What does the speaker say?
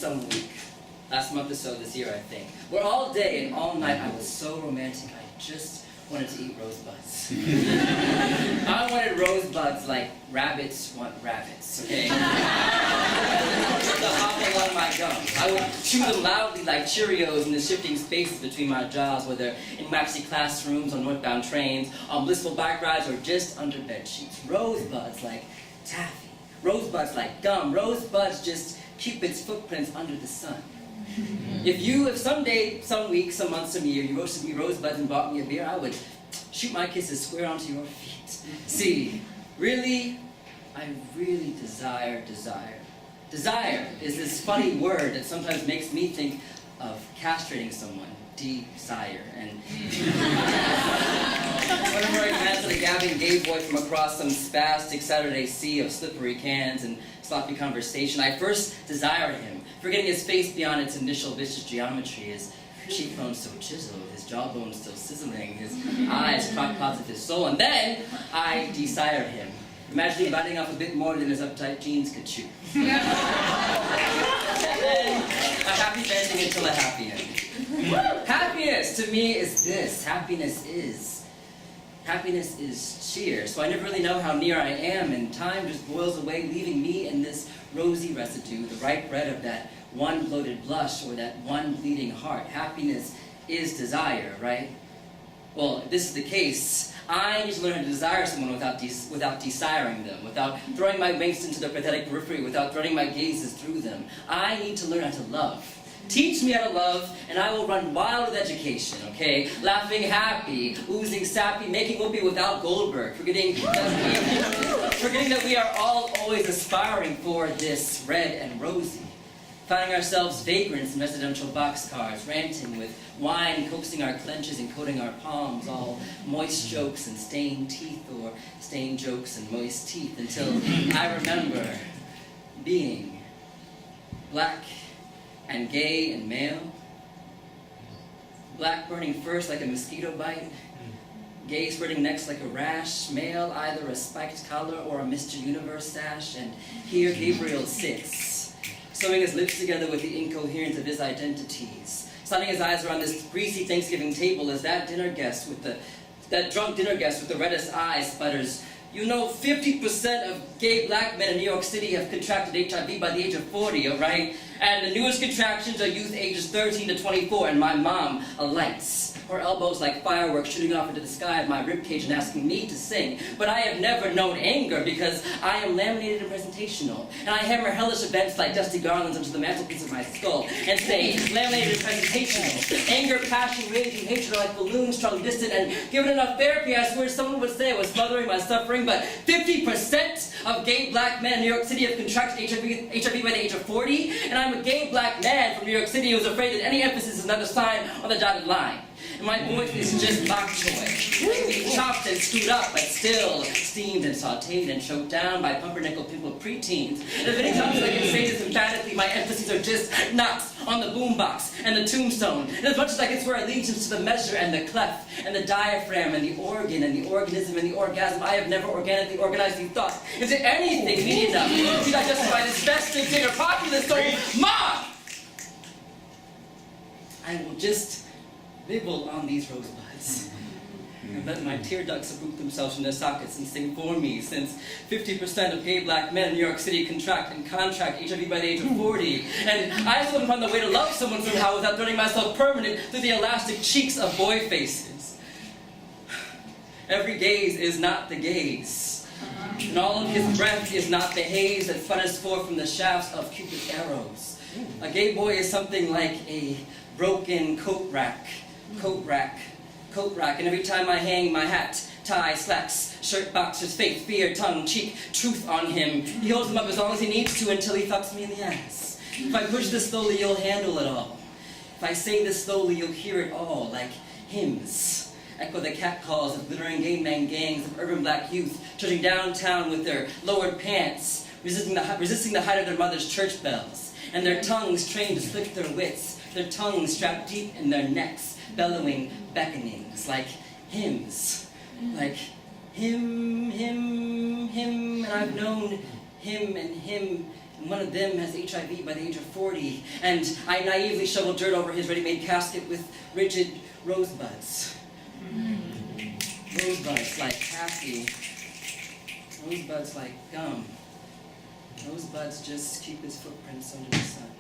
some week, last month or so this year, I think, where all day and all night I was so romantic, I just wanted to eat rosebuds. I wanted rosebuds like rabbits want rabbits, okay? To hop along my gums. I would chew them loudly like Cheerios in the shifting spaces between my jaws, whether in waxy classrooms, on northbound trains, on blissful bike rides, or just under bed sheets. Rosebuds like taffy. Rosebuds like gum. Rosebuds just Cupid's footprints under the sun. If someday, some week, some month, some year, you roasted me rosebuds and bought me a beer, I would shoot my kisses square onto your feet. See, really, I really desire. Desire is this funny word that sometimes makes me think of castrating someone. Desire. And whenever I glance at a gabbing gay boy from across some spastic Saturday sea of slippery cans and sloppy conversation, I first desire him, forgetting his face beyond its initial vicious geometry, his cheekbones so chiseled, his jawbones still sizzling, his eyes crockpots of his soul, and then I desire him, imagining biting off a bit more than his uptight jeans could chew. And then a happy ending until a happy ending. Happiness to me is this. Happiness is cheer. So I never really know how near I am, and time just boils away, leaving me in this rosy residue, the ripe red of that one bloated blush or that one bleeding heart. Happiness is desire, right? Well, if this is the case, I need to learn to desire someone without desiring them, without throwing my wings into their pathetic periphery, without running my gazes through them. I need to learn how to love. Teach me how to love, and I will run wild with education, okay? Laughing happy, oozing sappy, making whoopee without Goldberg, forgetting that we are all always aspiring for this red and rosy. Finding ourselves vagrants in residential boxcars, ranting with wine, coaxing our clenches and coating our palms, all moist jokes and stained teeth, or stained jokes and moist teeth, until I remember being black and gay and male. Black burning first like a mosquito bite, gay spreading next like a rash, male either a spiked collar or a Mr. Universe sash, and here Gabriel sits, sewing his lips together with the incoherence of his identities, sunning his eyes around this greasy Thanksgiving table as that drunk dinner guest with the reddest eyes sputters, "You know, 50% of gay black men in New York City have contracted HIV by the age of 40, all right? And the newest contractions are youth ages 13 to 24, and my mom alights, her elbows like fireworks shooting off into the sky of my ribcage and asking me to sing. But I have never known anger because I am laminated and presentational, and I hammer hellish events like dusty garlands onto the mantelpiece of my skull and say, laminated and presentational. Anger, passion, rage, and hatred are like balloons strung distant, and given enough therapy, I swear someone would say I was smothering my suffering, but 50% of gay black men in New York City have contracted HIV by the age of 40, and I'm a gay black man from New York City who's afraid that any emphasis is another sign on the dotted line. And my voice is just bok choy, maybe chopped and stewed up, but still steamed and sautéed and choked down by pumpernickel pimple preteens. And as many times as I can say this emphatically, my emphases are just knocks on the boombox and the tombstone. And as much as I can swear allegiance to the measure and the clef and the diaphragm and the organ and the organism and the orgasm, I have never organically organized these thoughts into anything meaty enough to justify this festive dinner populist soul mob. I will just nibble on these rosebuds and let my tear ducts uproot themselves from their sockets and sing for me, since 50% of gay black men in New York City contract HIV by the age of 40. And I still haven't found the way to love someone somehow without turning myself permanent through the elastic cheeks of boy faces. Every gaze is not the gaze, and all of his breath is not the haze that sputters forth from the shafts of Cupid's arrows. A gay boy is something like a broken coat rack, and every time I hang my hat, tie, slacks, shirt, boxers, faith, fear, tongue, cheek, truth on him, he holds them up as long as he needs to until he fucks me in the ass. If I push this slowly, you'll handle it all. If I say this slowly, you'll hear it all, like hymns. Echo the catcalls of glittering gay men gangs of urban black youth trudging downtown with their lowered pants, resisting the height of their mother's church bells, and their tongues trained to split their wits, their tongues strapped deep in their necks, bellowing beckonings, like hymns, like him, and I've known him and him One of them has HIV by the age of 40, and I naively shovel dirt over his ready-made casket with rigid rosebuds. Rosebuds like taffy. Rosebuds like gum. Rosebuds just keep his footprints under the sun.